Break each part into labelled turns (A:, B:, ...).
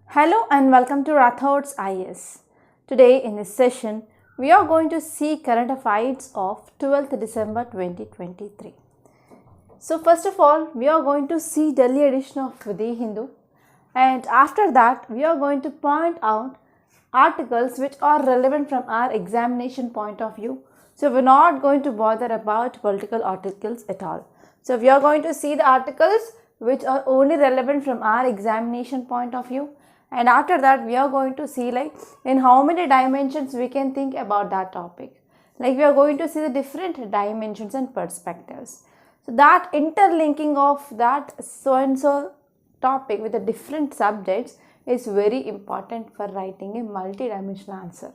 A: Hello and welcome to Rathods IS. Today in this session, we are going to see current affairs of 12th December 2023. So first of all, we are going to see Delhi edition of The Hindu, and after that, we are going to point out articles which are relevant from our examination point of view. So we're not going to bother about political articles at all. So we are going to see the articles which are only relevant from our examination point of view. And after that, we are going to see in how many dimensions we can think about that topic. We are going to see the different dimensions and perspectives. So that interlinking of that so-and-so topic with the different subjects is very important for writing a multi-dimensional answer.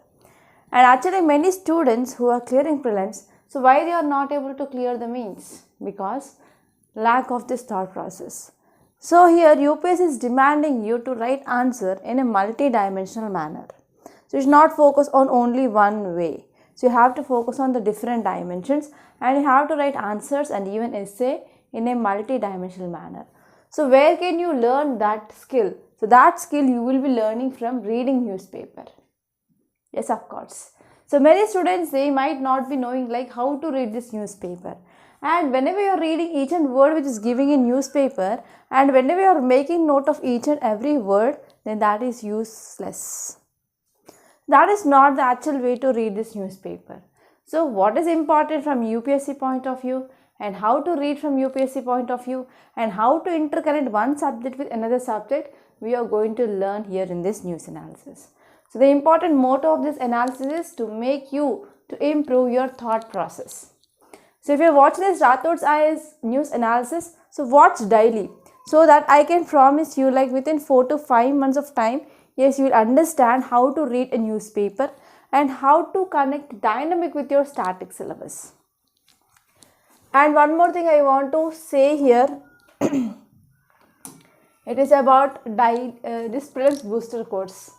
A: And actually many students who are clearing prelims, so why they are not able to clear the mains? Because lack of this thought process. So here UPSC is demanding you to write answer in a multi-dimensional manner. So you should not focus on only one way. So you have to focus on the different dimensions and you have to write answers and even essay in a multi-dimensional manner. So where can you learn that skill? So that skill you will be learning from reading newspaper. Yes, of course. So many students, they might not be knowing how to read this newspaper. And whenever you are reading each and word which is giving in newspaper and whenever you are making note of each and every word, then that is useless. That is not the actual way to read this newspaper. So what is important from UPSC point of view and how to read from UPSC point of view and how to interconnect one subject with another subject, we are going to learn here in this news analysis. So the important motto of this analysis is to make you to improve your thought process. So if you are watching this Rathods IS news analysis, so watch daily so that I can promise you within 4 to 5 months of time, yes, you will understand how to read a newspaper and how to connect dynamic with your static syllabus. And one more thing I want to say here, it is about this Prelims booster course.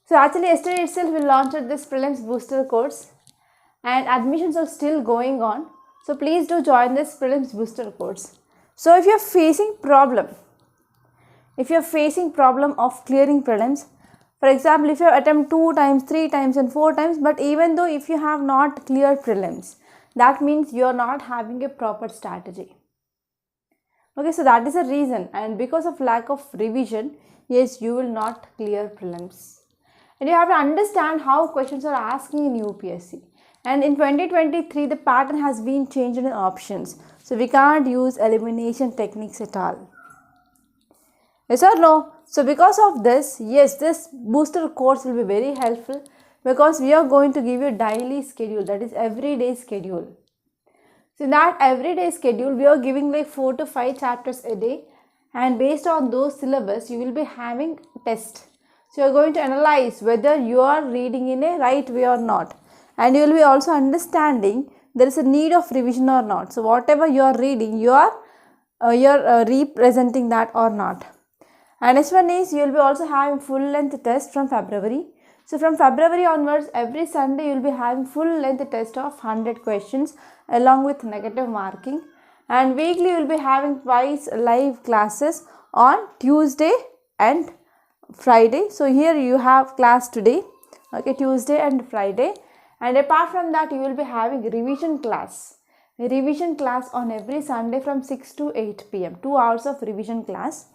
A: So actually yesterday itself we launched this Prelims booster course and admissions are still going on. So please do join this Prelims booster course. So if you are facing problem of clearing prelims, for example, if you attempt 2 times, 3 times and 4 times, but even though if you have not cleared prelims, that means you are not having a proper strategy. Okay, so that is a reason, and because of lack of revision, yes, you will not clear prelims. And you have to understand how questions are asking in UPSC. And in 2023, the pattern has been changed in options. So we can't use elimination techniques at all. Yes or no? So because of this, yes, this booster course will be very helpful because we are going to give you a daily schedule, that is everyday schedule. So in that everyday schedule, we are giving 4 to 5 chapters a day, and based on those syllabus, you will be having test. So you are going to analyze whether you are reading in a right way or not. And you will be also understanding there is a need of revision or not. So whatever you are reading, you are representing that or not. And next one is you will be also having full length test from February. So from February onwards, every Sunday you will be having full length test of 100 questions along with negative marking. And weekly you will be having twice live classes on Tuesday and Friday. So here you have class today, okay, Tuesday and Friday. And apart from that, you will be having revision class on every Sunday from 6 to 8 p.m. 2 hours of revision class.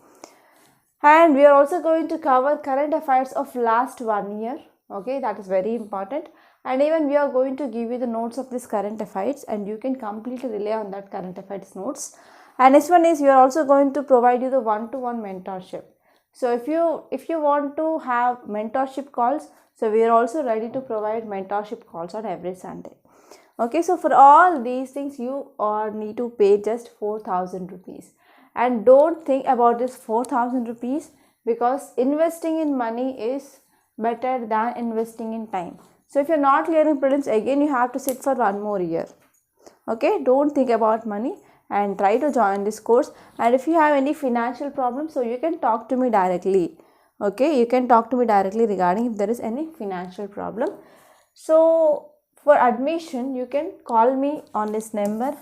A: And we are also going to cover current affairs of last 1 year. Okay, that is very important. And even we are going to give you the notes of this current affairs and you can completely rely on that current affairs notes. And next one is we are also going to provide you the one-to-one mentorship. So if you want to have mentorship calls, so we are also ready to provide mentorship calls on every Sunday. Okay, so for all these things you need to pay just 4,000 rupees. And don't think about this 4,000 rupees because investing in money is better than investing in time. So if you are not clearing prelims, again you have to sit for 1 more year. Okay, don't think about money and try to join this course. And if you have any financial problems, so you can talk to me directly. Okay, you can talk to me directly regarding if there is any financial problem. So for admission, you can call me on this number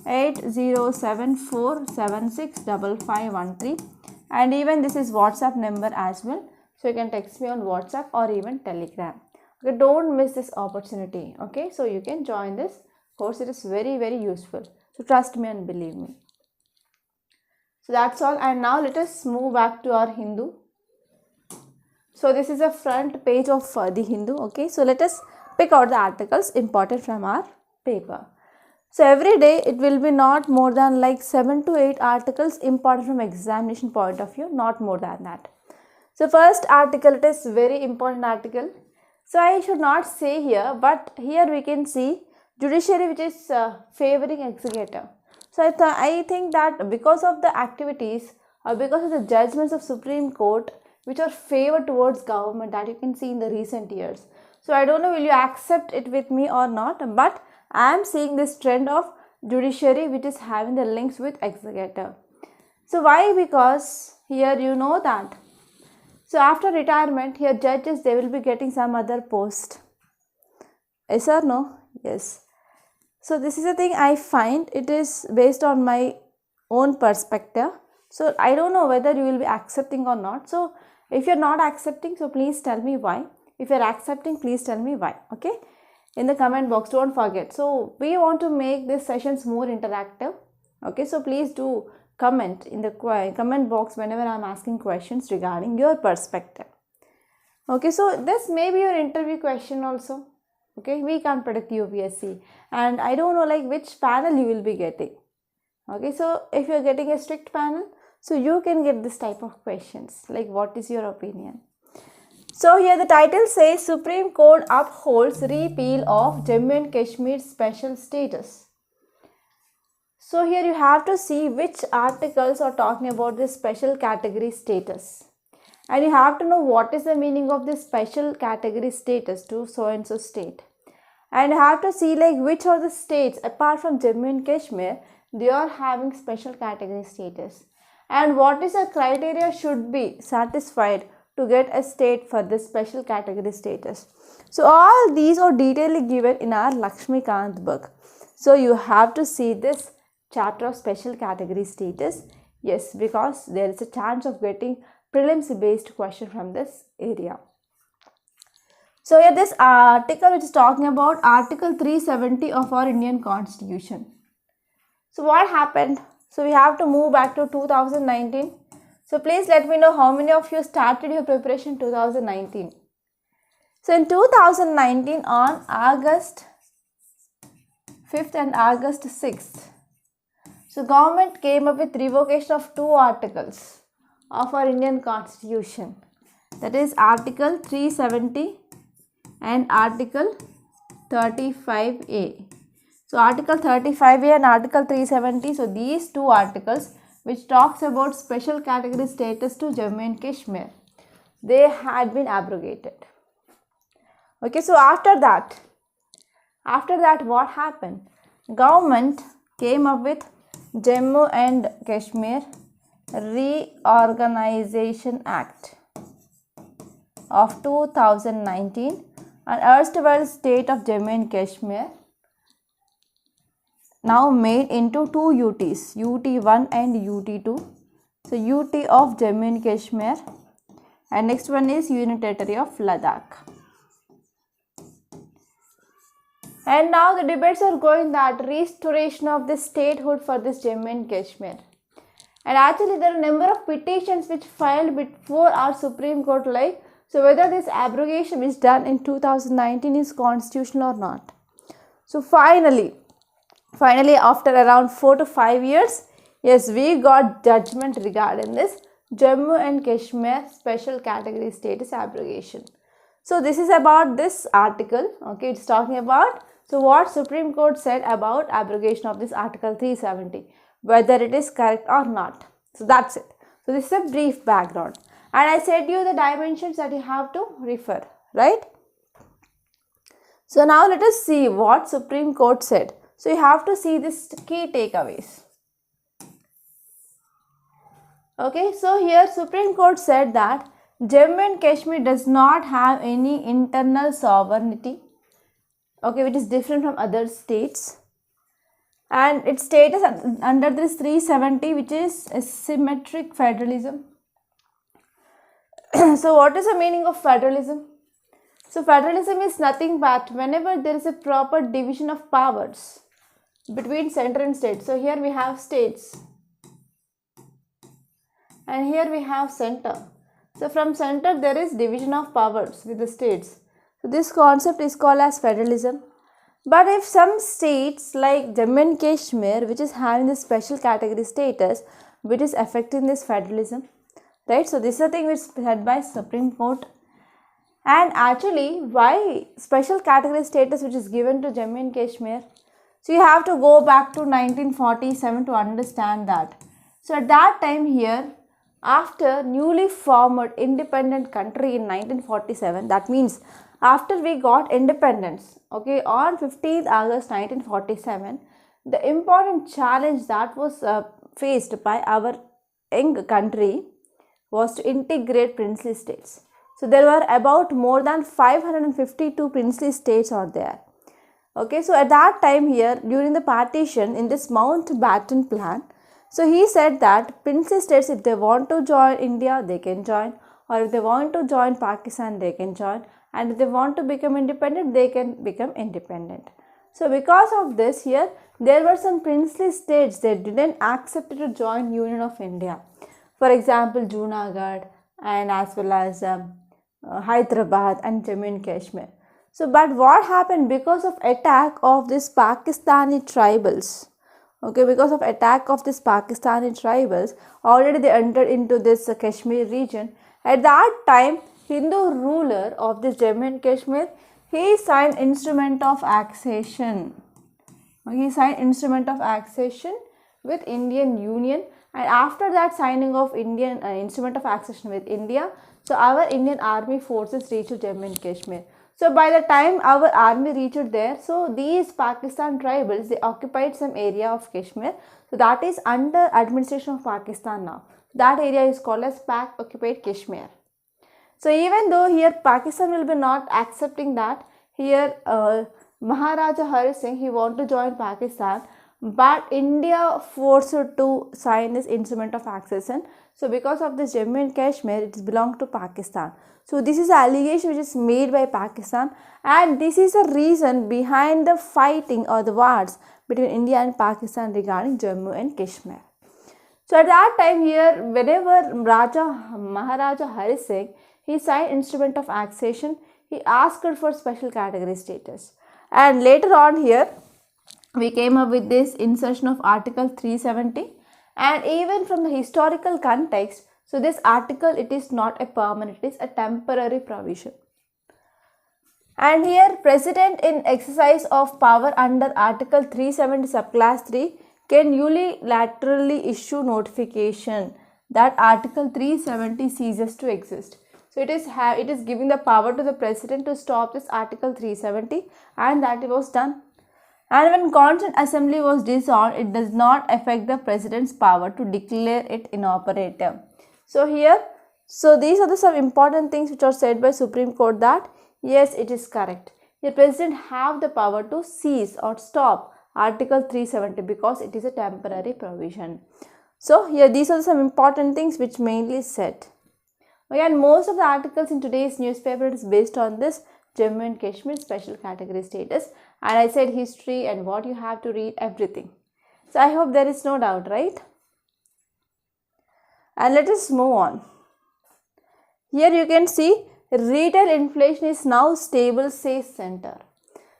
A: 8074765513 and even this is WhatsApp number as well. So you can text me on WhatsApp or even Telegram. Okay, don't miss this opportunity. Okay, so you can join this course. It is very, very useful. So trust me and believe me. So that's all. And now let us move back to our Hindu. So this is a front page of the Hindu. Okay, so let us pick out the articles important from our paper. So every day it will be not more than like 7 to 8 articles important from examination point of view, not more than that. So first article, it is very important article. So I should not say here, but here we can see judiciary which is favoring executive. So I think that because of the activities or because of the judgments of Supreme Court which are favored towards government, that you can see in the recent years. So I don't know will you accept it with me or not, but I am seeing this trend of judiciary which is having the links with executive. So why? Because here you know that. So after retirement, here judges, they will be getting some other post. Yes or no? Yes. So this is a thing I find, it is based on my own perspective. So I don't know whether you will be accepting or not. So if you are not accepting, so please tell me why. If you are accepting, please tell me why. Okay. In the comment box, don't forget. So we want to make these sessions more interactive. Okay, so please do comment in the comment box whenever I am asking questions regarding your perspective. Okay, so this may be your interview question also. Okay, we can't predict UPSC, and I don't know like which panel you will be getting. Okay, so if you are getting a strict panel, so you can get this type of questions like what is your opinion. So here the title says Supreme Court upholds repeal of Jammu and Kashmir special status. So here you have to see which articles are talking about this special category status. And you have to know what is the meaning of this special category status to so and so state. And you have to see like which are the states apart from Jammu and Kashmir, they are having special category status. And what is the criteria should be satisfied to get a state for this special category status. So all these are detailedly given in our Lakshmikant book. So you have to see this chapter of special category status. Yes, because there is a chance of getting prelims based question from this area. So here this article which is talking about Article 370 of our Indian Constitution. So what happened? So we have to move back to 2019. So please let me know how many of you started your preparation 2019. So in 2019 on August 5th and August 6th, so government came up with revocation of 2 articles of our Indian Constitution. That is Article 370 and Article 35A. So Article 35A and Article 370, so these 2 articles which talks about special category status to Jammu and Kashmir, they had been abrogated. Okay, so after that what happened? Government came up with Jammu and Kashmir Reorganization Act of 2019 and erstwhile state of Jammu and Kashmir now made into 2 UTs, UT1 and UT2. So UT of Jammu and Kashmir and next one is Union Territory of Ladakh. And now the debates are going that restoration of the statehood for this Jammu and Kashmir. And actually there are a number of petitions which filed before our Supreme Court like, so whether this abrogation is done in 2019 is constitutional or not. So finally after around 4 to 5 years, yes, we got judgment regarding this Jammu and Kashmir special category status abrogation. So this is about this article. Okay, it's talking about so what Supreme Court said about abrogation of this Article 370, whether it is correct or not. So that's it. So this is a brief background. And I said you the dimensions that you have to refer, right? So now let us see what Supreme Court said. So you have to see this key takeaways. Okay, so here Supreme Court said that Jammu and Kashmir does not have any internal sovereignty, okay, which is different from other states, and its status under this 370, which is a symmetric federalism. So what is the meaning of federalism? So federalism is nothing but whenever there is a proper division of powers between center and state. So here we have states and here we have center. So from center there is division of powers with the states. So this concept is called as federalism. But if some states like Jammu and Kashmir, which is having this special category status, which is affecting this federalism, right? So this is a thing which is said by Supreme Court. And actually, why special category status which is given to Jammu and Kashmir? So you have to go back to 1947 to understand that. So at that time here, after newly formed independent country in 1947, that means after we got independence, okay, on 15th August 1947, the important challenge that was faced by our young country was to integrate princely states. So there were about more than 552 princely states out there. Okay, so at that time here, during the partition in this Mountbatten plan, so he said that princely states, if they want to join India, they can join, or if they want to join Pakistan, they can join, and if they want to become independent, they can become independent. So because of this here, there were some princely states that didn't accept to join Union of India. For example, Junagadh and as well as Hyderabad and Jammu and Kashmir. So but what happened because of attack of this Pakistani tribals? Okay, because of attack of this Pakistani tribals, already they entered into this Kashmir region. At that time, Hindu ruler of this Jammu and Kashmir, he signed instrument of accession. He signed instrument of accession with Indian Union, and after that signing of Indian instrument of accession with India, so our Indian army forces reached Jammu and Kashmir. So by the time our army reached there, so these Pakistan tribals, they occupied some area of Kashmir. So that is under administration of Pakistan now. That area is called as Pak occupied Kashmir. So even though here Pakistan will be not accepting that, here Maharaja Hari Singh, he want to join Pakistan, but India forced to sign this instrument of accession. So because of this Jammu and Kashmir, it belongs to Pakistan. So this is an allegation which is made by Pakistan, and this is the reason behind the fighting or the wars between India and Pakistan regarding Jammu and Kashmir. So at that time here, whenever Maharaja Hari Singh, he signed instrument of accession, he asked for special category status. And later on here, we came up with this insertion of Article 370, and even from the historical context, so this article, it is not a permanent, it is a temporary provision. And here, President in exercise of power under Article 370 subclass 3 can unilaterally issue notification that Article 370 ceases to exist. So it is giving the power to the President to stop this Article 370, and that was done. And when Constituent Assembly was dissolved, it does not affect the President's power to declare it inoperative. So here, so these are some important things which are said by Supreme Court, that yes, it is correct. The President have the power to cease or stop Article 370 because it is a temporary provision. So here these are some important things which mainly said. Again, most of the articles in today's newspaper is based on this Jammu and Kashmir special category status, and I said history and what you have to read, everything. So I hope there is no doubt, right? And let us move on. Here you can see retail inflation is now stable, says center.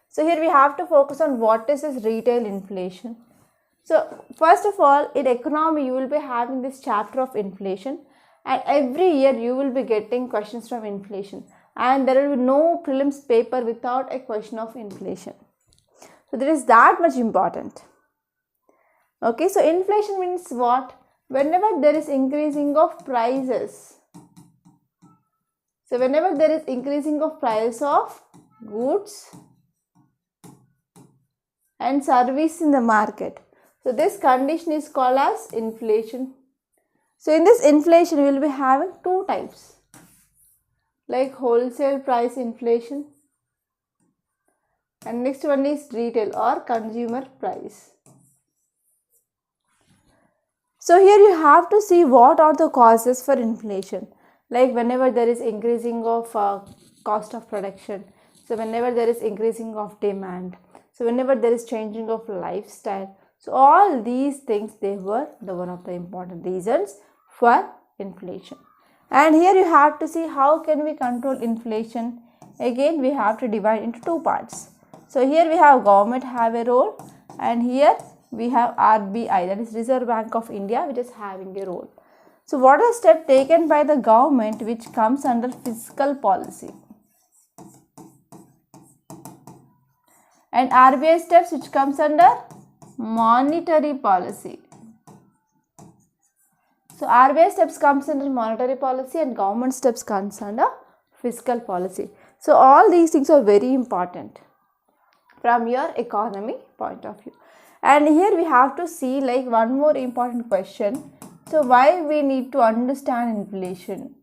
A: So here we have to focus on what is this retail inflation. So first of all, in economy you will be having this chapter of inflation, and every year you will be getting questions from inflation, and there will be no prelims paper without a question of inflation. So there is that much important. Okay, so inflation means what? Whenever there is increasing of prices. So whenever there is increasing of price of goods and service in the market. So this condition is called as inflation. So in this inflation, we will be having two types, like wholesale price inflation, and next one is retail or consumer price. So here you have to see what are the causes for inflation. like whenever there is increasing of cost of production, so whenever there is increasing of demand, so whenever there is changing of lifestyle, so all these things, they were the one of the important reasons for inflation. And here you have to see how can we control inflation. Again, we have to divide into two parts. So here we have government have a role, and here we have RBI, that is Reserve Bank of India, which is having a role. So what are steps taken by the government which comes under fiscal policy? And RBI steps which comes under monetary policy. So RBI steps comes under monetary policy and government steps comes under fiscal policy. So all these things are very important from your economy point of view. And here we have to see like one more important question. So why we need to understand inflation?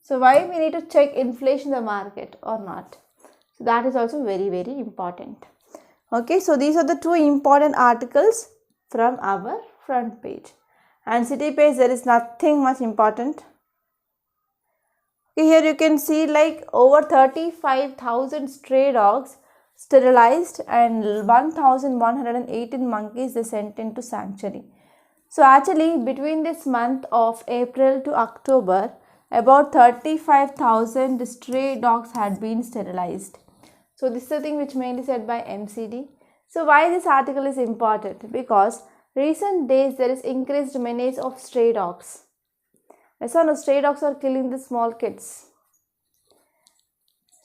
A: So why we need to check inflation in the market or not? So that is also very, very important. Okay, so these are the two important articles from our front page. And city page, there is nothing much important. Okay, here you can see like over 35,000 stray dogs sterilized and 1,118 monkeys they sent into sanctuary. So actually between this month of April to October, about 35,000 stray dogs had been sterilized. So this is the thing which mainly said by MCD. So why this article is important? Because recent days there is increased menace of stray dogs. Yes or no, stray dogs are killing the small kids.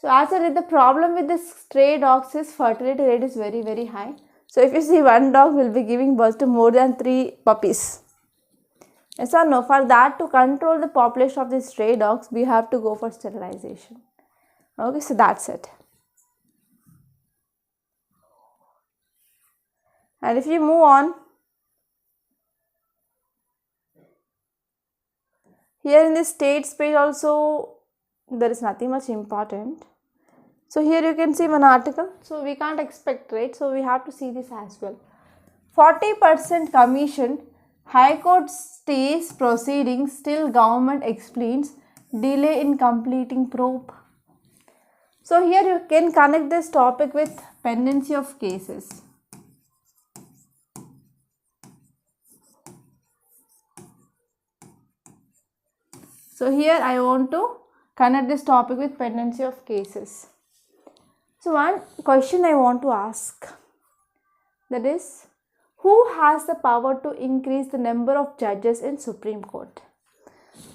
A: So actually the problem with the stray dogs is fertility rate is very, very high. So if you see, one dog will be giving birth to more than 3 puppies. Yes or no, for that to control the population of these stray dogs, we have to go for sterilization. Okay, so that's it. And if you move on, here in the states page also, there is nothing much important. So here you can see one article. So we can't expect, right? So we have to see this as well. 40% commission, High Court stays proceedings till government explains delay in completing probe. So here you can connect this topic with pendency of cases. So here I want to connect this topic with pendency of cases. So one question I want to ask, that is, who has the power to increase the number of judges in Supreme Court?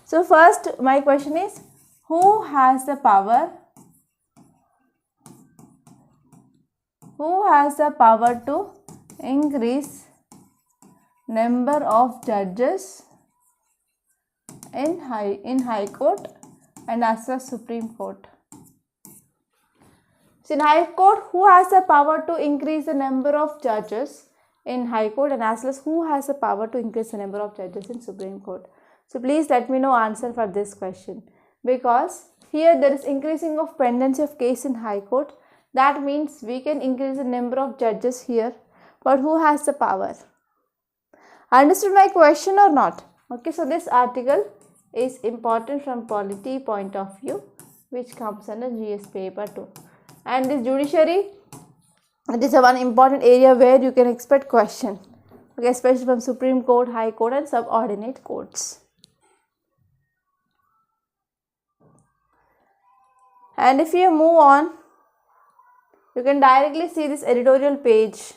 A: So first my question is, who has the power? Who has the power to increase number of judges in High Court and as well as Supreme Court? So in High Court, who has the power to increase the number of judges in High Court, and as well as who has the power to increase the number of judges in Supreme Court? So please let me know answer for this question, because here there is increasing of pendency of case in High Court. That means we can increase the number of judges here, but who has the power? Understood my question or not? Okay, so this article is important from polity point of view, which comes under GS paper 2. And this judiciary, it is a one important area where you can expect question, okay, especially from Supreme Court, High Court and subordinate courts. And if you move on, you can directly see this editorial page.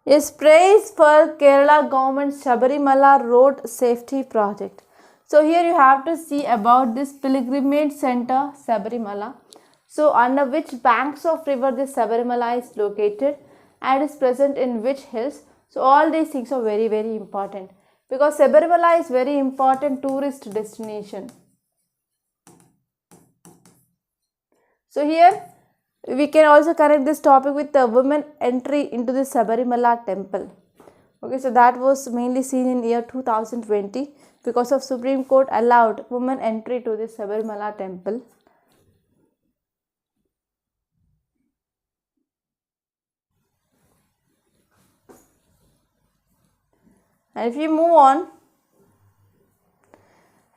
A: Is praise for Kerala government's Sabarimala road safety project. So here you have to see about this pilgrimage center Sabarimala. So under which banks of river this Sabarimala is located and is present in which hills. So all these things are very, very important, because Sabarimala is very important tourist destination. So here we can also connect this topic with the women entry into the Sabarimala temple. Okay, so that was mainly seen in year 2020 because of Supreme Court allowed women entry to the Sabarimala temple. And if you move on,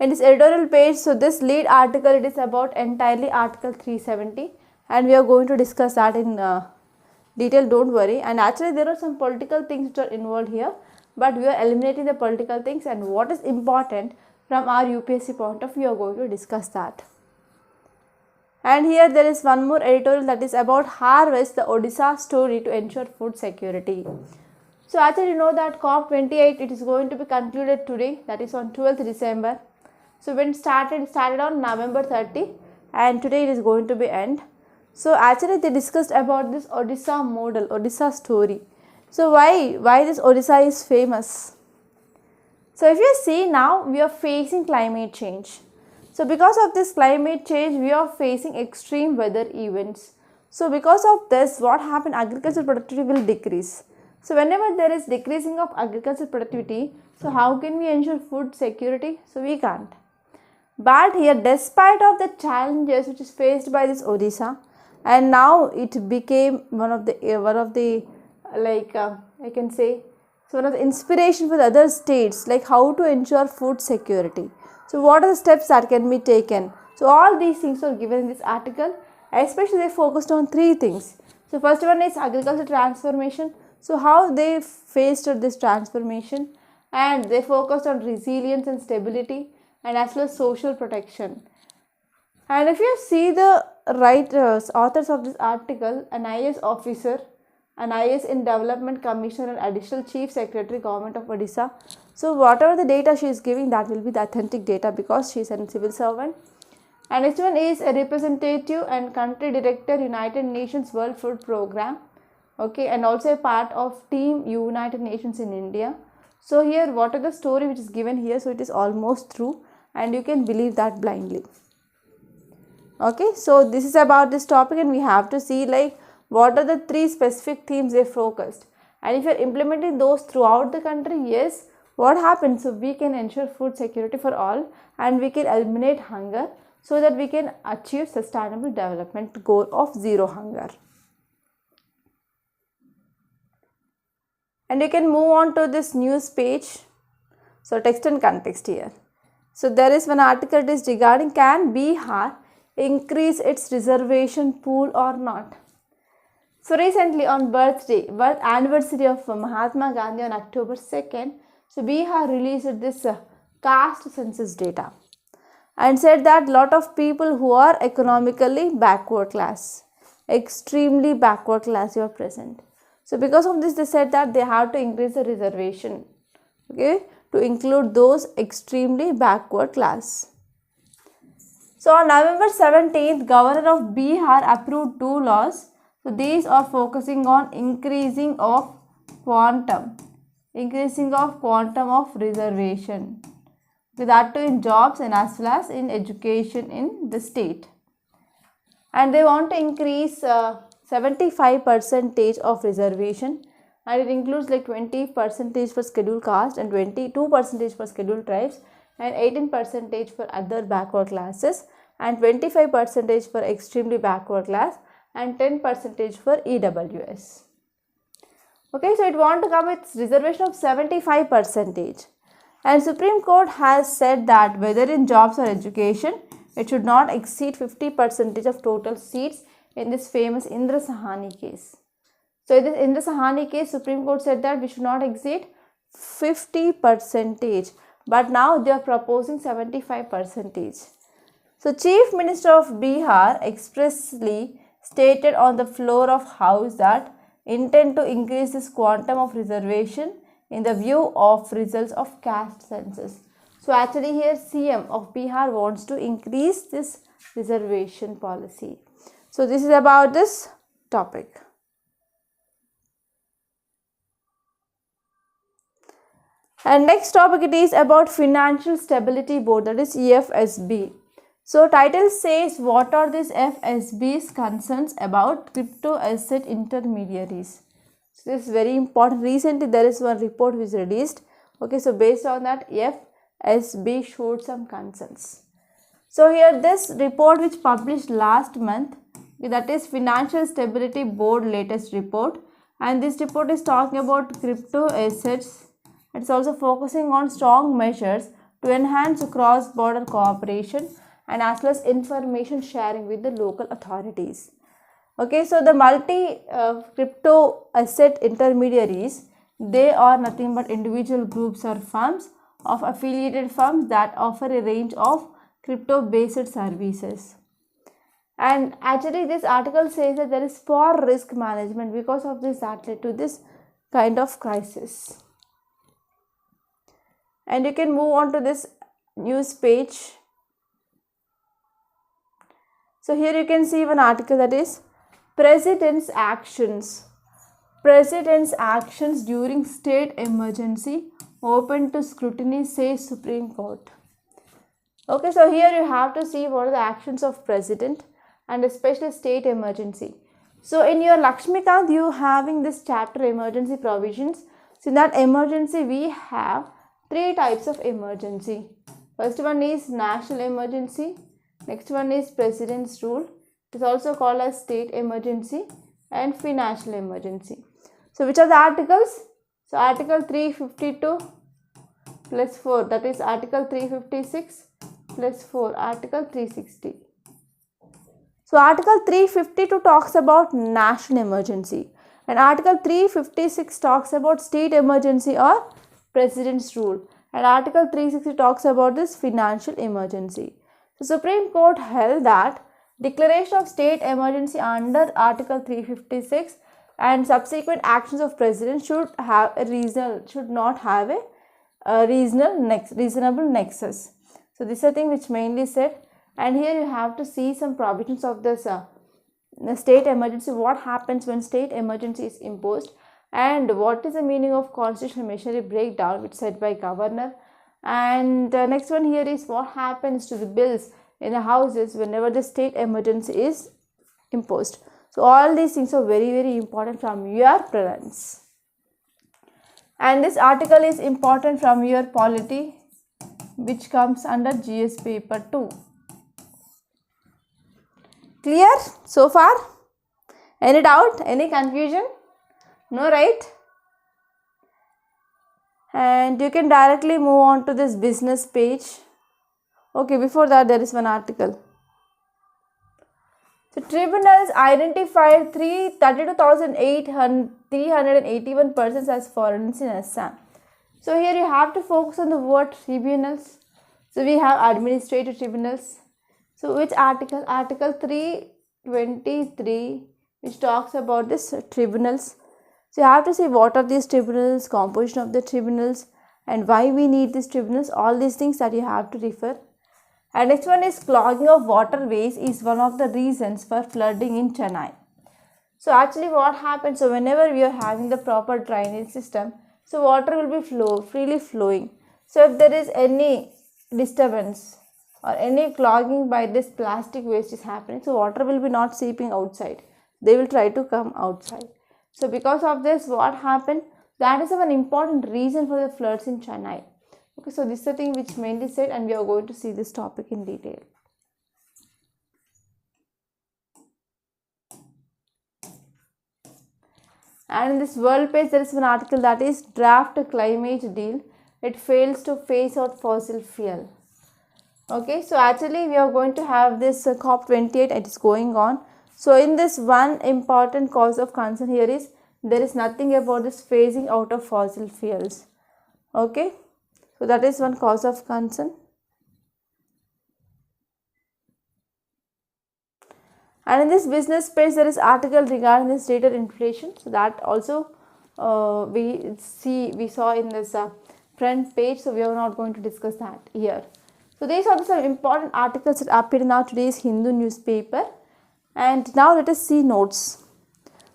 A: in this editorial page, so this lead article, it is about entirely article 370, and we are going to discuss that in detail, don't worry. And actually there are some political things which are involved here, but we are eliminating the political things, and what is important from our UPSC point of view, we are going to discuss that. And here there is one more editorial, that is about harvest the Odisha story to ensure food security. So actually you know that COP28, it is going to be concluded today, that is on 12th December. So when it started on November 30, and today it is going to be end. So actually they discussed about this Odisha model, Odisha story. So why this Odisha is famous? So if you see, now we are facing climate change. So because of this climate change, we are facing extreme weather events. So because of this, what happened? Agricultural productivity will decrease. So whenever there is decreasing of agricultural productivity, so how can we ensure food security? So we can't. But here, despite of the challenges which is faced by this Odisha, and now it became one of the I can say, so one of the inspiration for the other states, like how to ensure food security. So what are the steps that can be taken? So all these things are given in this article. Especially they focused on three things. So first one is agriculture transformation. So how they faced this transformation, and they focused on resilience and stability, and as well as social protection. And if you see the writers, authors of this article, an IAS officer, an IAS in Development Commissioner and Additional Chief Secretary, Government of Odisha. So whatever the data she is giving, that will be the authentic data, because she is a civil servant. And next one is a representative and country director, United Nations World Food Program. Okay, and also a part of Team United Nations in India. So here, what are the story which is given here? So it is almost true, and you can believe that blindly. Okay, so this is about this topic, and we have to see like what are the three specific themes they focused. And if you are implementing those throughout the country, yes, what happens? So we can ensure food security for all, and we can eliminate hunger, so that we can achieve sustainable development goal of zero hunger. And you can move on to this news page. So text and context here. So there is one article, it is regarding, can Bihar increase its reservation pool or not? So recently on birth anniversary of Mahatma Gandhi on October 2nd, so Bihar released this caste census data, and said that lot of people who are economically backward class, extremely backward class, you are present. So because of this, they said that they have to increase the reservation, okay, to include those extremely backward class. So on November 17th, Governor of Bihar approved two laws. So these are focusing on increasing of quantum of reservation. So that too in jobs and as well as in education in the state. And they want to increase 75% of reservation, and it includes like 20% for scheduled caste, and 22% for scheduled tribes, and 18% for other backward classes, and 25% for extremely backward class, and 10% for EWS. Okay, so it want to come with reservation of 75%. And Supreme Court has said that whether in jobs or education, it should not exceed 50% of total seats in this famous Indra Sahani case. So in this Indra Sahani case, Supreme Court said that we should not exceed 50%, but now they are proposing 75%. So Chief Minister of Bihar expressly stated on the floor of House that intend to increase this quantum of reservation in the view of results of caste census. So actually here CM of Bihar wants to increase this reservation policy. So this is about this topic. And next topic, it is about Financial Stability Board, that is FSB. So title says what are these FSB's concerns about crypto asset intermediaries. So this is very important. Recently there is one report which is released. Okay, so based on that FSB showed some concerns. So here this report which published last month, that is Financial Stability Board latest report, and this report is talking about crypto assets It is also focusing on strong measures to enhance cross-border cooperation and as well as information sharing with the local authorities. Okay, so the multi crypto asset intermediaries, they are nothing but individual groups or firms of affiliated firms that offer a range of crypto based services. And actually this article says that there is poor risk management because of this that led to this kind of crisis. And you can move on to this news page. So here you can see one article that is President's actions during state emergency open to scrutiny, says Supreme Court. Okay, so here you have to see what are the actions of President and especially state emergency. So in your Lakshmikant, you having this chapter emergency provisions. So in that emergency, we have three types of emergency. First one is national emergency. Next one is President's rule. It is also called as state emergency and financial emergency. So which are the articles? So article 352 plus 4, that is article 356 plus 4, article 360. So article 352 talks about national emergency and article 356 talks about state emergency or President's rule, and article 360 talks about this financial emergency. So Supreme Court held that declaration of state emergency under article 356 and subsequent actions of President should not have a reasonable nexus. So this is a thing which mainly said, and here you have to see some provisions of this state emergency, what happens when state emergency is imposed, and what is the meaning of constitutional machinery breakdown, which is said by governor. And next one here is what happens to the bills in the houses whenever the state emergency is imposed. So all these things are very, very important from your prelims. And this article is important from your polity, which comes under GS paper 2. Clear so far? Any doubt? Any confusion? No, right? And you can directly move on to this business page. Okay, before that there is one article. So tribunals identified 32,381 persons as foreigners in Assam. So here you have to focus on the word tribunals. So we have administrative tribunals. So which article? Article 323, which talks about this tribunals. So you have to see what are these tribunals, composition of the tribunals, and why we need these tribunals. All these things that you have to refer. And next one is clogging of waterways is one of the reasons for flooding in Chennai. So actually what happens, so whenever we are having the proper drainage system, so water will be freely flowing. So if there is any disturbance or any clogging by this plastic waste is happening, so water will be not seeping outside. They will try to come outside. So because of this, what happened? That is an important reason for the floods in Chennai. Okay, so this is the thing which mainly said, and we are going to see this topic in detail. And in this world page, there is one article that is draft climate deal. It fails to phase out fossil fuel. Okay, so actually we are going to have this COP28. It is going on. So in this, one important cause of concern here is there is nothing about this phasing out of fossil fuels. Okay, so that is one cause of concern. And in this business page, there is article regarding this data inflation. So that also we saw in this front page. So we are not going to discuss that here. So these are some important articles that appeared in our today's Hindu newspaper. And now let us see notes.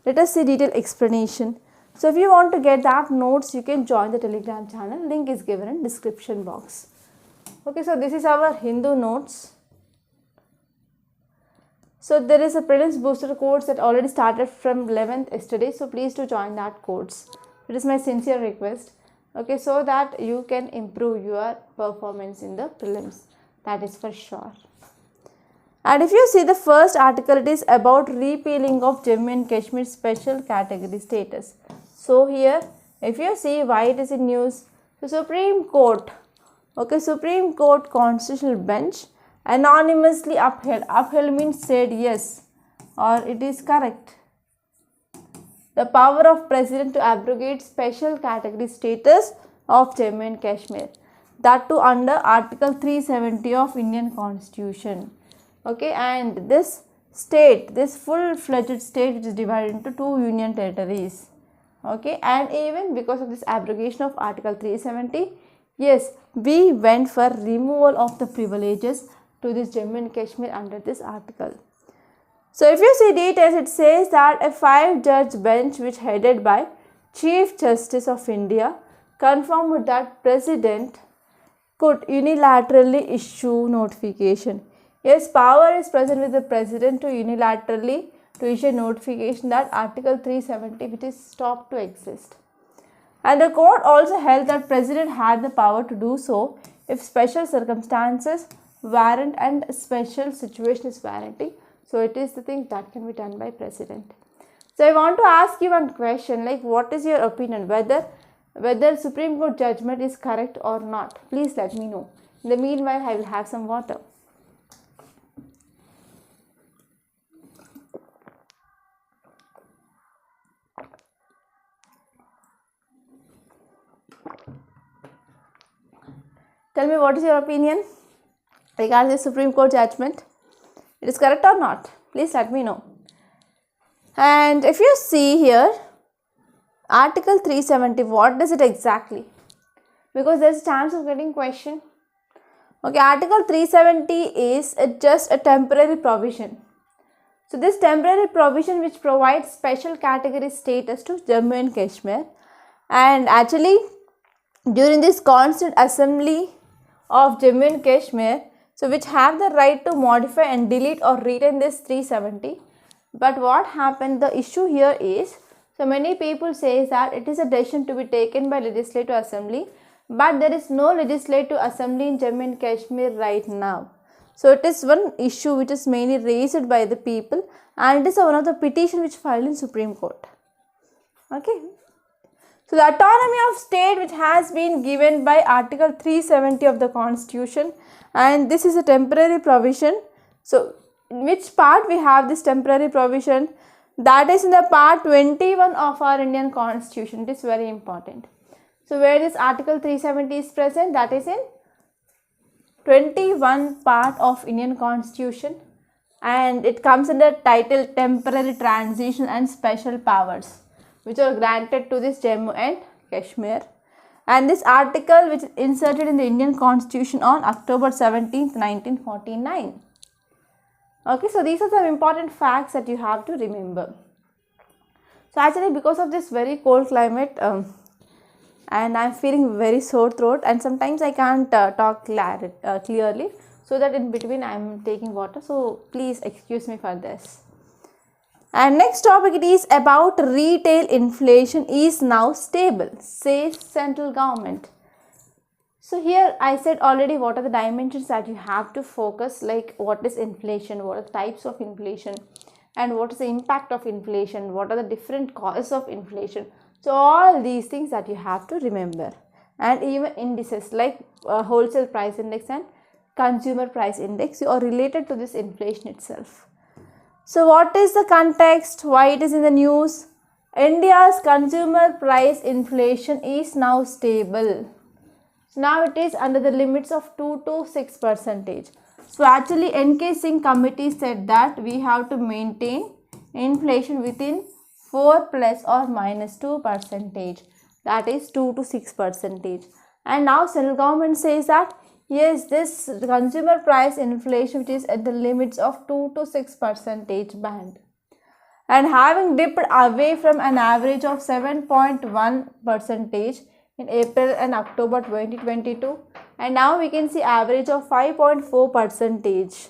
A: Let us see detailed explanation. So if you want to get that notes, you can join the Telegram channel. Link is given in description box. Okay, so this is our Hindu notes. So there is a prelims booster course that already started from 11th yesterday. So please do join that course. It is my sincere request. Okay, so that you can improve your performance in the prelims. That is for sure. And if you see the first article, it is about repealing of Jammu and Kashmir special category status. So here, if you see why it is in news, So Supreme Court, okay, Supreme Court Constitutional Bench anonymously upheld. Upheld means said yes or it is correct. The power of President to abrogate special category status of Jammu and Kashmir. That too under Article 370 of Indian Constitution. Okay, and this state, this full-fledged state, which is divided into 2 union territories. Okay, and even because of this abrogation of Article 370, yes, we went for removal of the privileges to this Jammu and Kashmir under this article. So if you see details, it says that a 5-judge bench which headed by Chief Justice of India confirmed that President could unilaterally issue notification. Yes, power is present with the President to unilaterally to issue notification that Article 370 which is stopped to exist. And the court also held that President had the power to do so if special circumstances warrant and special situation is warranting. So it is the thing that can be done by President. So I want to ask you one question, like what is your opinion whether Supreme Court judgment is correct or not? Please let me know. In the meanwhile, I will have some water. Tell me what is your opinion regarding the Supreme Court judgment. It is correct or not? Please let me know. And if you see here, Article 370, what does it exactly? Because there is a chance of getting question. Okay, Article 370 is just a temporary provision. So this temporary provision which provides special category status to Jammu and Kashmir, and actually during this Constituent Assembly of Jammu and Kashmir, so which have the right to modify and delete or retain this 370. But what happened, the issue here is, so many people say that it is a decision to be taken by Legislative Assembly, but there is no Legislative Assembly in Jammu and Kashmir right now. So it is one issue which is mainly raised by the people, and it is one of the petition which filed in Supreme Court. Okay. So the autonomy of state which has been given by Article 370 of the Constitution, and this is a temporary provision. So in which part we have this temporary provision? That is in the part 21 of our Indian Constitution. It is very important. So where this Article 370 is present, that is in 21 part of Indian Constitution, and it comes under title Temporary Transition and Special Powers which are granted to this Jammu and Kashmir. And this article which is inserted in the Indian Constitution on October 17th, 1949. Okay, so these are some important facts that you have to remember. So actually because of this very cold climate and I am feeling very sore throat, and sometimes I can't talk clearly, so that in between I am taking water, so please excuse me for this. And next topic, it is about retail inflation is now stable, says central government. So here I said already what are the dimensions that you have to focus, like what is inflation, what are the types of inflation, and what is the impact of inflation, what are the different causes of inflation. So all these things that you have to remember, and even indices like wholesale price index and consumer price index are related to this inflation itself. So what is the context, why it is in the news? India's consumer price inflation is now stable. So now it is under the limits of 2 to 6%. So actually NK Singh committee said that we have to maintain inflation within 4 plus or minus 2%, that is 2 to 6%. And now central government says that yes, this consumer price inflation which is at the limits of 2 to 6% band, and having dipped away from an average of 7.1% in April and October 2022, and now we can see average of 5.4%.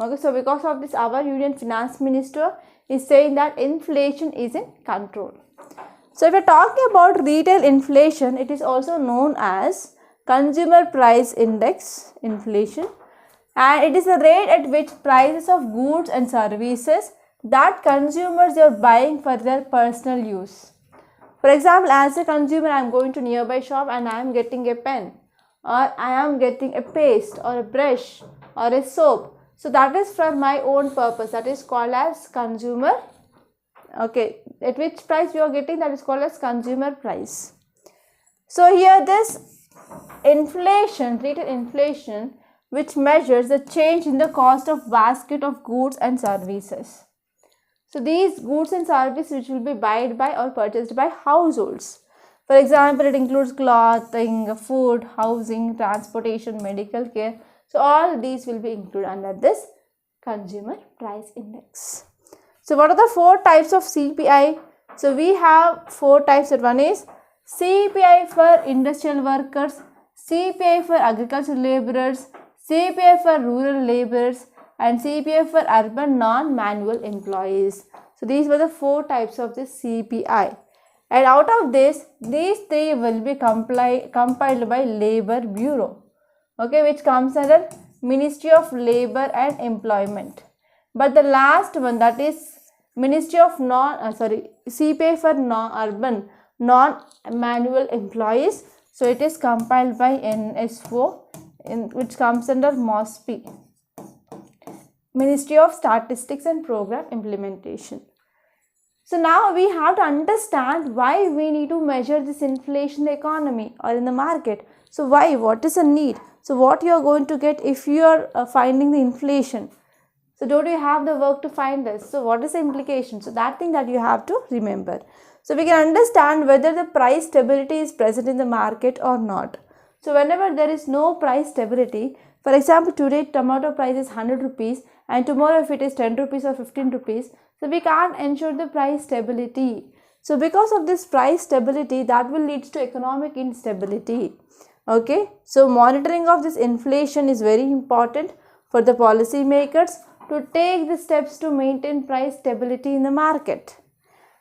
A: Okay, so because of this, our Union Finance Minister is saying that inflation is in control. So if we are talking about retail inflation, it is also known as consumer price index inflation, and it is the rate at which prices of goods and services that consumers are buying for their personal use. For example, as a consumer, I am going to nearby shop and I am getting a pen, or I am getting a paste or a brush or a soap. So that is for my own purpose. That is called as consumer. Okay, at which price you are getting, that is called as consumer price. So here this inflation, treated inflation, which measures the change in the cost of basket of goods and services. So these goods and services which will be bought by or purchased by households. For example, it includes clothing, food, housing, transportation, medical care. So all these will be included under this consumer price index. So what are the 4 types of CPI? So we have 4 types. One is CPI for industrial workers, CPI for agricultural laborers, CPI for rural laborers, and CPI for urban non-manual employees. So these were the 4 types of this CPI. And out of this, these 3 will be compiled by Labor Bureau, okay, which comes under Ministry of Labor and Employment. But the last one, that is Ministry of CPI for urban non-manual employees. So it is compiled by NSO, which comes under MOSPI, Ministry of Statistics and Program Implementation. So now we have to understand why we need to measure this inflation in the economy or in the market. So why? What is the need? So what you are going to get if you are finding the inflation? So don't you have the work to find this? So what is the implication? So that thing that you have to remember. So we can understand whether the price stability is present in the market or not. So whenever there is no price stability, for example, today tomato price is 100 rupees and tomorrow if it is 10 rupees or 15 rupees, so we can't ensure the price stability. So because of this price stability, that will lead to economic instability. Okay, so monitoring of this inflation is very important for the policy makers to take the steps to maintain price stability in the market.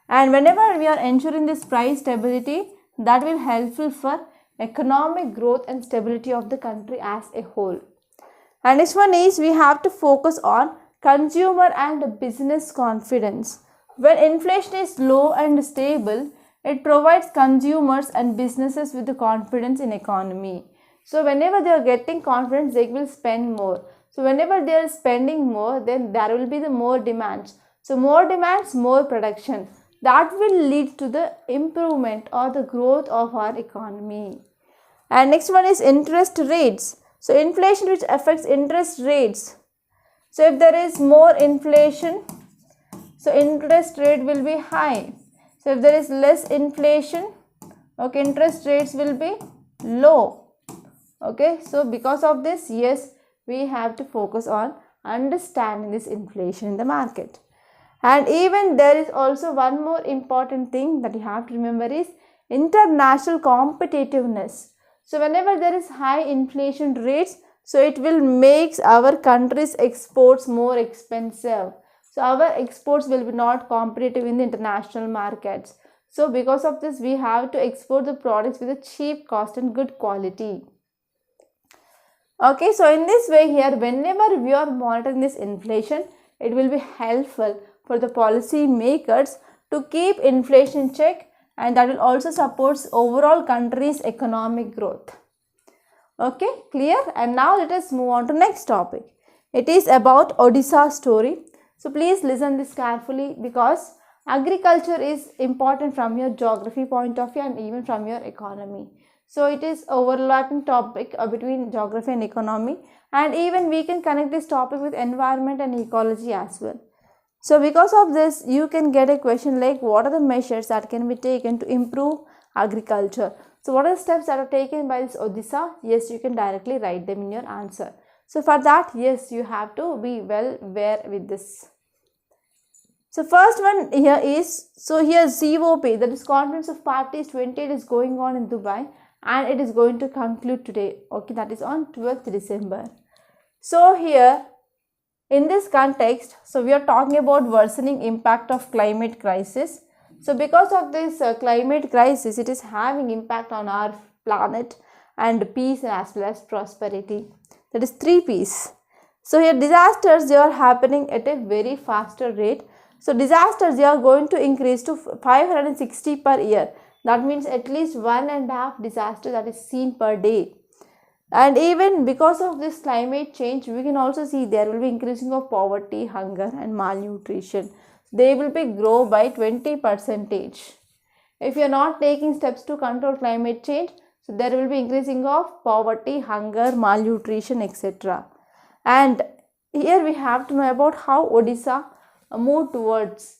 A: And whenever we are ensuring this price stability, that will helpful for economic growth and stability of the country as a whole. And next one is we have to focus on consumer and business confidence. When inflation is low and stable, it provides consumers and businesses with the confidence in economy. So whenever they are getting confidence, they will spend more. So whenever they are spending more, then there will be the more demands. So more demands, more production. That will lead to the improvement or the growth of our economy. And next one is interest rates. So inflation which affects interest rates. So if there is more inflation, so interest rate will be high. So if there is less inflation, okay, interest rates will be low. Okay, so because of this, yes, we have to focus on understanding this inflation in the market. And even there is also one more important thing that you have to remember is international competitiveness. So whenever there is high inflation rates, so it will make our country's exports more expensive. So our exports will be not competitive in the international markets. So because of this, we have to export the products with a cheap cost and good quality. Okay, so in this way here, whenever we are monitoring this inflation, it will be helpful for the policy makers to keep inflation in check, and that will also support overall country's economic growth. Okay, clear? And now let us move on to next topic. It is about Odisha story. So please listen this carefully because agriculture is important from your geography point of view and even from your economy. So it is overlapping topic between geography and economy, and even we can connect this topic with environment and ecology as well. So because of this, you can get a question like what are the measures that can be taken to improve agriculture. So what are the steps that are taken by this Odisha? Yes, you can directly write them in your answer. So for that, yes, you have to be well aware with this. So first one here is, so here COP, that is Conference of Parties 28 is going on in Dubai and it is going to conclude today. Okay, that is on 12th December. So here in this context, so we are talking about worsening impact of climate crisis. So because of this climate crisis, it is having impact on our planet and peace as well as prosperity. That is 3 P's. So here disasters, they are happening at a very faster rate. So disasters, they are going to increase to 560 per year. That means at least 1.5 disaster that is seen per day. And even because of this climate change, we can also see there will be increasing of poverty, hunger and malnutrition. They will be grow by 20%. If you are not taking steps to control climate change, so there will be increasing of poverty, hunger, malnutrition, etc. And here we have to know about how Odisha moved towards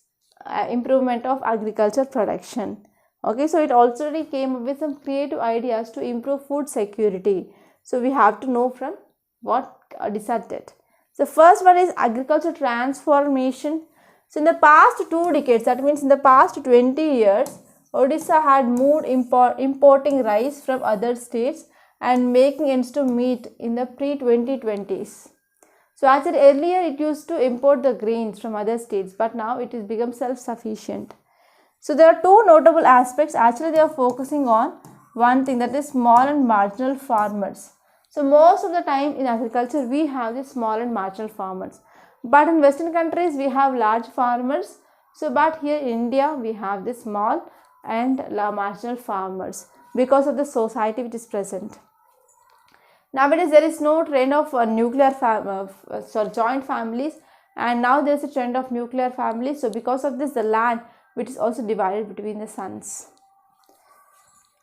A: improvement of agriculture production. Okay, so it already came up with some creative ideas to improve food security. So we have to know from what Odisha did. So first one is agriculture transformation. So in the past 2 decades, that means in the past 20 years, Odisha had moved importing rice from other states and making ends to meet in the pre-2020s. So actually earlier it used to import the grains from other states, but now it has become self-sufficient. So there are 2 notable aspects. Actually they are focusing on one thing, that is small and marginal farmers. So most of the time in agriculture we have the small and marginal farmers, but in Western countries we have large farmers. So but here in India we have the small and marginal farmers because of the society which is present. Nowadays there is no trend of joint families, and now there is a trend of nuclear families. So because of this, the land which is also divided between the sons.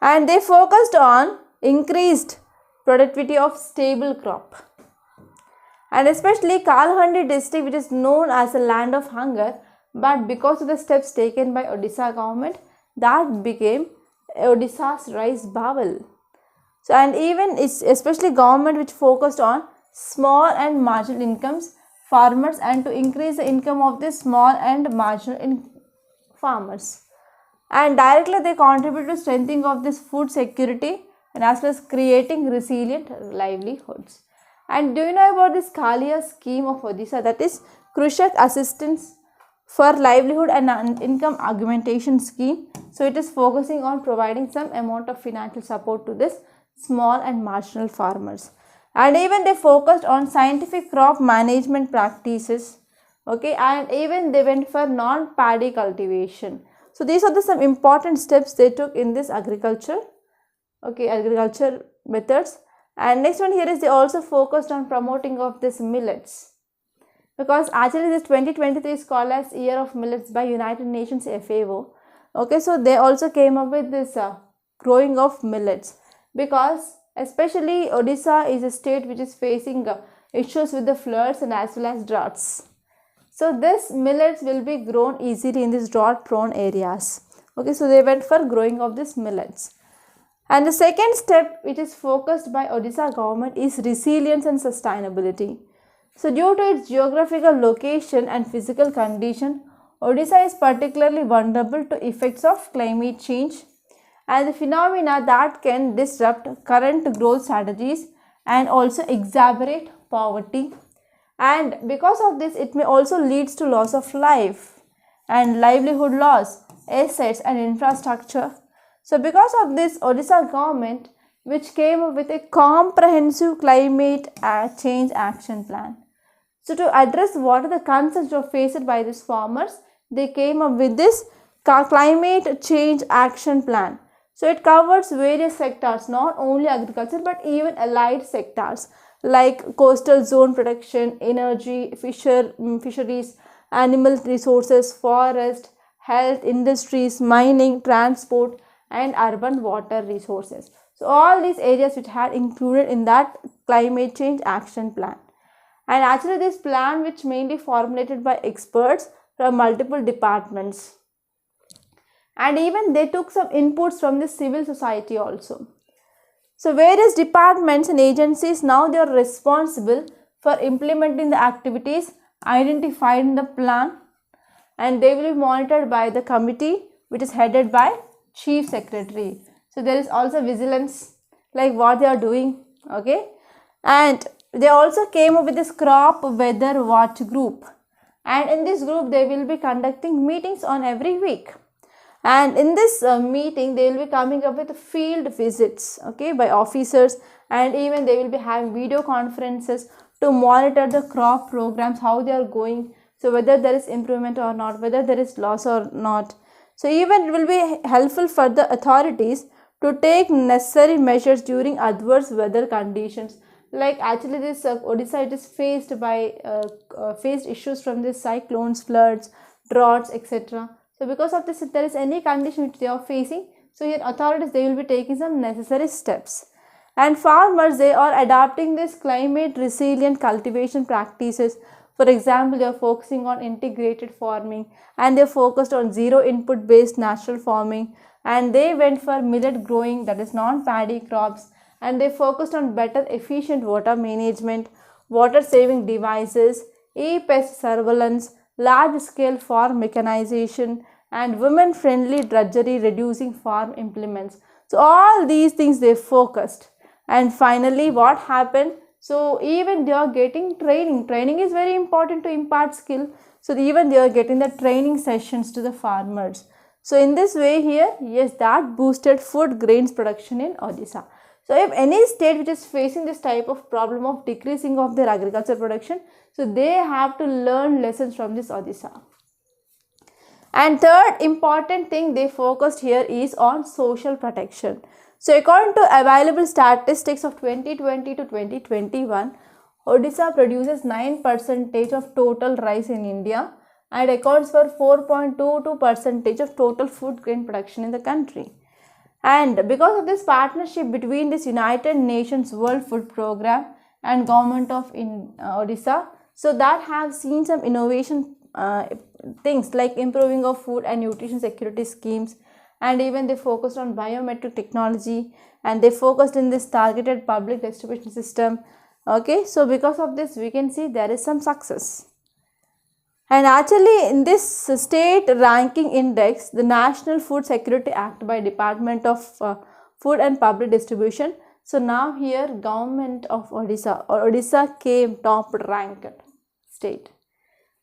A: And they focused on increased productivity of stable crop. And especially Kalahandi district, which is known as a land of hunger, but because of the steps taken by Odisha government, that became Odisha's rice bowl. So and even it's especially government which focused on small and marginal incomes farmers and to increase the income of the small and marginal farmers. And directly they contribute to strengthening of this food security and as well as creating resilient livelihoods. And do you know about this Kalia scheme of Odisha, that is Krushak Assistance for Livelihood and Income Augmentation Scheme? So it is focusing on providing some amount of financial support to this small and marginal farmers. And even they focused on scientific crop management practices, okay, and even they went for non-paddy cultivation. So these are some important steps they took in this agriculture, okay, agriculture methods. And next one here is they also focused on promoting of this millets, because actually this 2023 is called as Year of Millets by United Nations FAO. Okay, so they also came up with this growing of millets, because especially Odisha is a state which is facing issues with the floods and as well as droughts. So this millets will be grown easily in these drought prone areas. Okay, so they went for growing of this millets. And the second step which is focused by Odisha government is resilience and sustainability. So due to its geographical location and physical condition, Odisha is particularly vulnerable to effects of climate change and the phenomena that can disrupt current growth strategies and also exacerbate poverty. And because of this, it may also lead to loss of life and livelihood loss, assets and infrastructure. So because of this, Odisha government which came up with a comprehensive climate change action plan. So to address what are the concerns faced by these farmers, they came up with this climate change action plan. So it covers various sectors, not only agriculture but even allied sectors like coastal zone protection, energy, fisheries, animal resources, forest, health, industries, mining, transport and urban water resources. So all these areas which had included in that climate change action plan. And actually this plan which mainly formulated by experts from multiple departments. And even they took some inputs from the civil society also. So various departments and agencies now they are responsible for implementing the activities identified in the plan, and they will be monitored by the committee which is headed by Chief Secretary. So there is also vigilance like what they are doing, okay. And they also came up with this crop weather watch group, and in this group they will be conducting meetings on every week. And in this meeting they will be coming up with field visits, okay, by officers, and even they will be having video conferences to monitor the crop programs, how they are going, so whether there is improvement or not, whether there is loss or not. So even it will be helpful for the authorities to take necessary measures during adverse weather conditions. Like actually this Odisha, it is faced by faced issues from this cyclones, floods, droughts, etc. So because of this, if there is any condition which they are facing, so here authorities, they will be taking some necessary steps. And farmers, they are adopting this climate resilient cultivation practices. For example, they are focusing on integrated farming, and they are focused on zero input based natural farming, and they went for millet growing, that is non paddy crops, and they focused on better efficient water management, water saving devices, e-pest surveillance, large scale farm mechanization, and women friendly drudgery reducing farm implements. So all these things they focused. And finally what happened, so even they are getting training is very important to impart skill, so even they are getting the training sessions to the farmers. So in this way here, yes, that boosted food grains production in Odisha. So if any state which is facing this type of problem of decreasing of their agriculture production, so they have to learn lessons from this Odisha. And third important thing they focused here is on social protection. So according to available statistics of 2020 to 2021, Odisha produces 9% of total rice in India and accounts for 4.22% of total food grain production in the country. And because of this partnership between this United Nations World Food Program and government of Odisha, so that have seen some innovation things like improving of food and nutrition security schemes, and even they focused on biometric technology, and they focused in this targeted public distribution system. Okay, so because of this we can see there is some success. And actually in this state ranking index, the National Food Security Act by Department of Food and Public Distribution, so now here government of Odisha came top ranked state.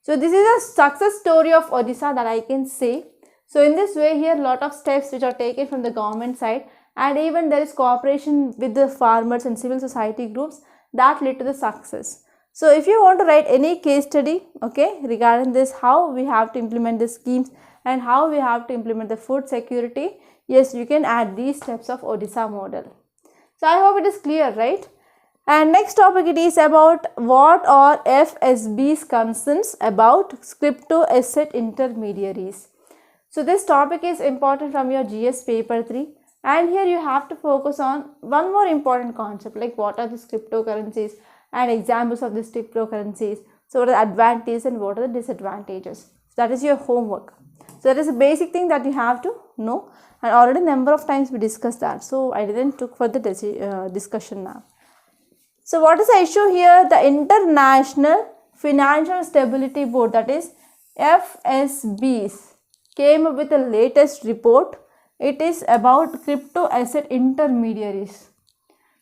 A: So this is a success story of Odisha that I can say. So in this way here, lot of steps which are taken from the government side, and even there is cooperation with the farmers and civil society groups that led to the success. So if you want to write any case study, okay, regarding this, how we have to implement the schemes and how we have to implement the food security, yes, you can add these steps of Odisha model. So I hope it is clear, right? And next topic, it is about what are FSB's concerns about crypto asset intermediaries. So this topic is important from your GS paper 3, and here you have to focus on one more important concept, like what are these cryptocurrencies and examples of these cryptocurrencies. So what are the advantages and what are the disadvantages. So that is your homework. So that is a basic thing that you have to know, and already number of times we discussed that, so I didn't took for the discussion now. So what is the issue here? The International Financial Stability Board, that is FSBs, came up with the latest report. It is about crypto asset intermediaries.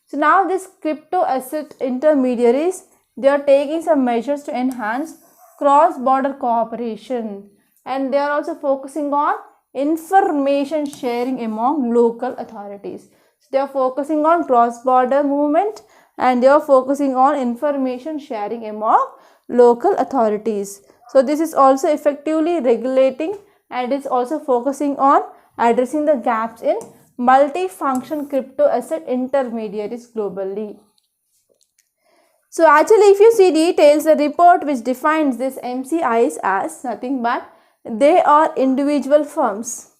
A: So now this crypto asset intermediaries, they are taking some measures to enhance cross-border cooperation, and they are also focusing on information sharing among local authorities. So they are focusing on cross-border movement, and they are focusing on information sharing among local authorities. So this is also effectively regulating, and it's also focusing on addressing the gaps in multifunction crypto asset intermediaries globally. So actually if you see details, the report which defines this MCIs as nothing but they are individual firms.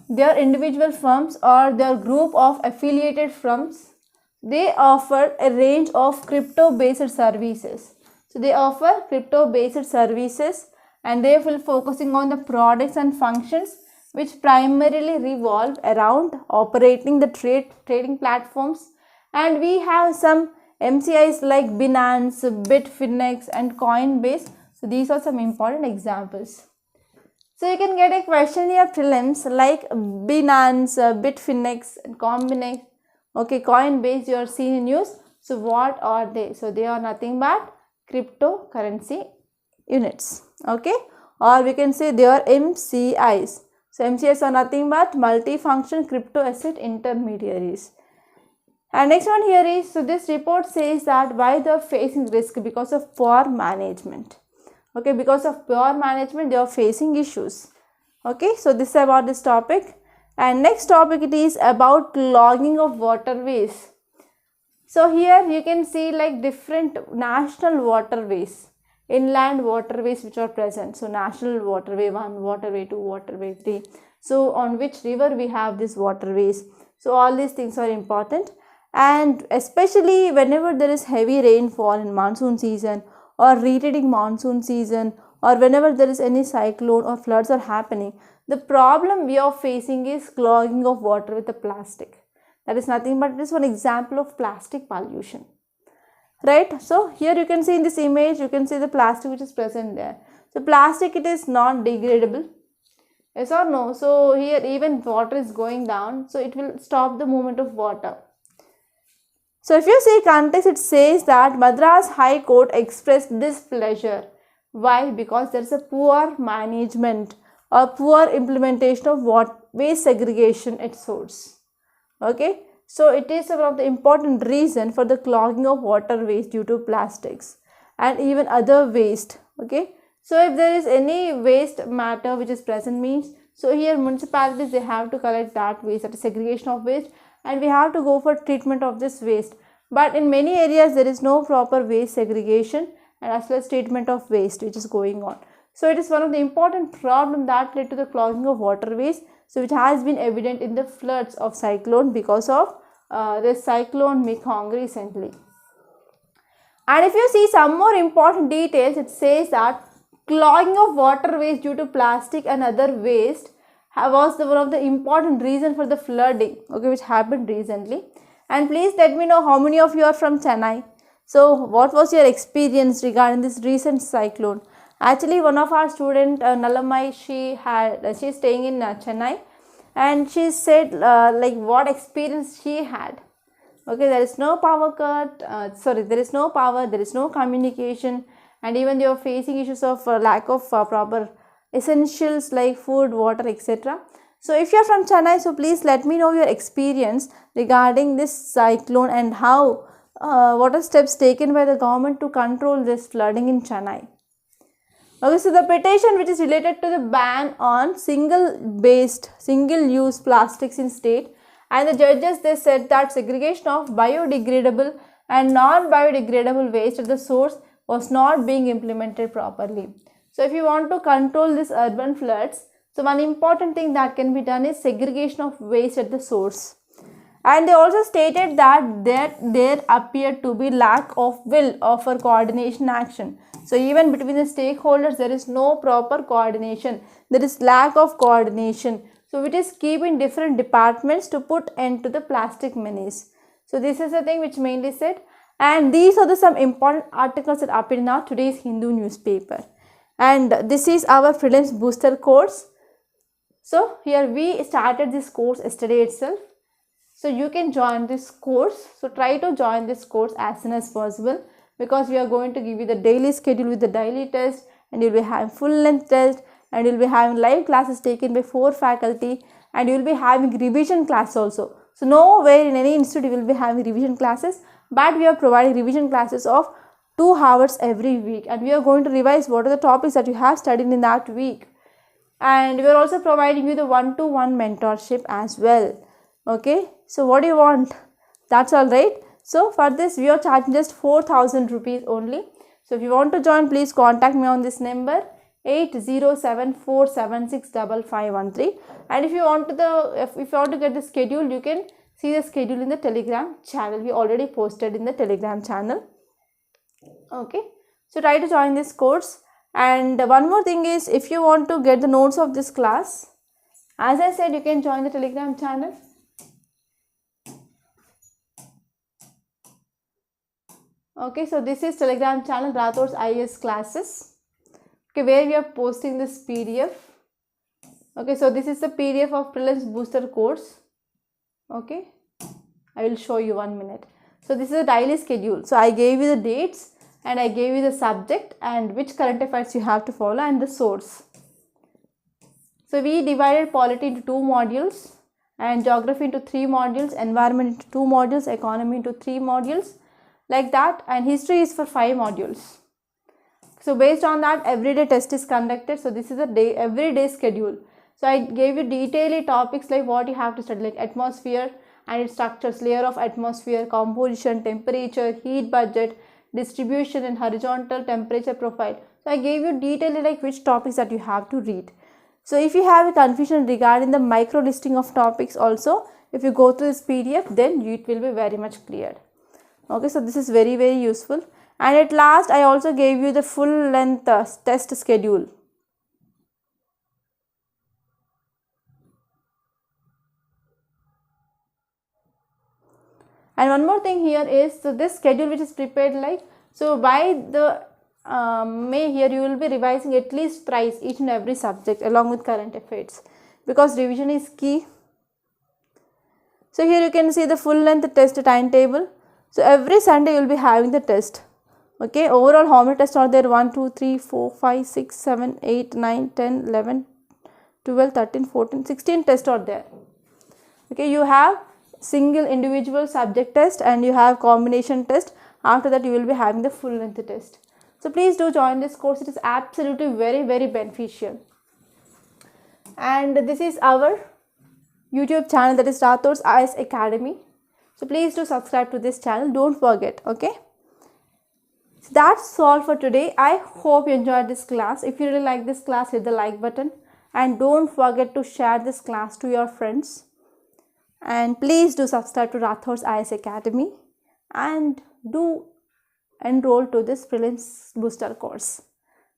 A: They are individual firms or they are group of affiliated firms. They offer a range of crypto based services. So they offer crypto based services, and they will focusing on the products and functions which primarily revolve around operating the trading platforms. And we have some MCIs like Binance, Bitfinex and Coinbase. So these are some important examples. So you can get a question in your prelims like Binance, Bitfinex and Coinbase. Okay, Coinbase you are seeing in news. So what are they? So they are nothing but cryptocurrency units. Okay, or we can say they are MCIs. So MCIs are nothing but multifunction crypto asset intermediaries. And next one here is, so this report says that why they are facing risk because of poor management. Okay, because of poor management they are facing issues. Okay, so this is about this topic. And next topic, it is about clogging of waterways. So here you can see like different national waterways, inland waterways which are present. So national waterway 1, waterway 2, waterway 3. So on which river we have these waterways. So all these things are important, and especially whenever there is heavy rainfall in monsoon season or retreating monsoon season, or whenever there is any cyclone or floods are happening, the problem we are facing is clogging of water with the plastic. That is nothing but it is one example of plastic pollution, right? So here you can see in this image, you can see the plastic which is present there. So plastic, it is non degradable, yes or no? So here even water is going down, so it will stop the movement of water. So if you see context, it says that Madras High Court expressed displeasure. Why? Because there is a poor management or poor implementation of waste segregation at source. Okay, so it is one of the important reason for the clogging of waterways due to plastics and even other waste. Okay, so if there is any waste matter which is present means, so here municipalities, they have to collect that waste, that is segregation of waste, and we have to go for treatment of this waste. But in many areas there is no proper waste segregation and as well as treatment of waste which is going on. So it is one of the important problem that led to the clogging of waterways. So which has been evident in the floods of cyclone because of this cyclone Mekong recently. And if you see some more important details, it says that clogging of waterways due to plastic and other waste was one of the important reason for the flooding, okay, which happened recently. And please let me know how many of you are from Chennai. So what was your experience regarding this recent cyclone? Actually, one of our student, Nalamai, she's staying in Chennai, and she said like what experience she had. Okay, there is no power cut, there is no power, there is no communication, and even they are facing issues of lack of proper essentials like food, water, etc. So if you are from Chennai, so please let me know your experience regarding this cyclone and how what are steps taken by the government to control this flooding in Chennai. Okay, so the petition which is related to the ban on single-use plastics in state, and the judges, they said that segregation of biodegradable and non-biodegradable waste at the source was not being implemented properly. So if you want to control this urban floods, so one important thing that can be done is segregation of waste at the source. And they also stated that there appeared to be lack of will for coordination action. So even between the stakeholders, there is no proper coordination. There is lack of coordination. So it is keeping different departments to put end to the plastic menace. So this is the thing which mainly said. And these are some important articles that appear in our today's Hindu newspaper. And this is our Prelims booster course. So here we started this course yesterday itself. So you can join this course. So try to join this course as soon as possible, because we are going to give you the daily schedule with the daily test, and you will be having full length test, and you will be having live classes taken by 4 faculty, and you will be having revision class also. So nowhere in any institute you will be having revision classes, but we are providing revision classes of 2 hours every week, and we are going to revise what are the topics that you have studied in that week. And we are also providing you the one-to-one mentorship as well. Okay, so what do you want? That's all right. So for this we are charging just 4,000 rupees only. So if you want to join, please contact me on this number 8074765513. And if you want to get the schedule, you can see the schedule in the Telegram channel. We already posted in the Telegram channel. Okay, so try to join this course. And one more thing is, if you want to get the notes of this class, as I said, you can join the Telegram channel. Okay, so this is Telegram channel Rathods IAS classes. Okay, where we are posting this PDF. Okay, so this is the PDF of Prelims booster course. Okay, I will show you 1 minute. So this is a daily schedule. So I gave you the dates, and I gave you the subject and which current affairs you have to follow and the source. So we divided polity into 2 modules, and geography into 3 modules, environment into 2 modules, economy into 3 modules, like that, and history is for 5 modules. So based on that, everyday test is conducted. So this is a everyday schedule. So I gave you detailed topics like what you have to study, like atmosphere and its structures, layer of atmosphere, composition, temperature, heat budget, distribution and horizontal temperature profile. So I gave you detailed like which topics that you have to read. So if you have a confusion regarding the micro listing of topics also, if you go through this PDF, then it will be very much cleared. Okay, so this is very useful. And at last I also gave you the full length test schedule. And one more thing here is, so this schedule which is prepared like, so by the May here you will be revising at least thrice each and every subject along with current affairs, because revision is key. So here you can see the full length test timetable. So every Sunday you will be having the test. Okay, overall how many tests are there? 1, 2, 3, 4, 5, 6, 7, 8, 9, 10, 11, 12, 13, 14, 16 tests are there. Okay, you have single individual subject test and you have combination test. After that you will be having the full length test. So please do join this course. It is absolutely very beneficial. And this is our YouTube channel, that is Rathods IS Academy. So please do subscribe to this channel. Don't forget. Okay. So that's all for today. I hope you enjoyed this class. If you really like this class, hit the like button. And don't forget to share this class to your friends. And please do subscribe to Rathods IS Academy. And do enroll to this Prelims booster course.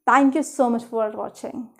A: Thank you so much for watching.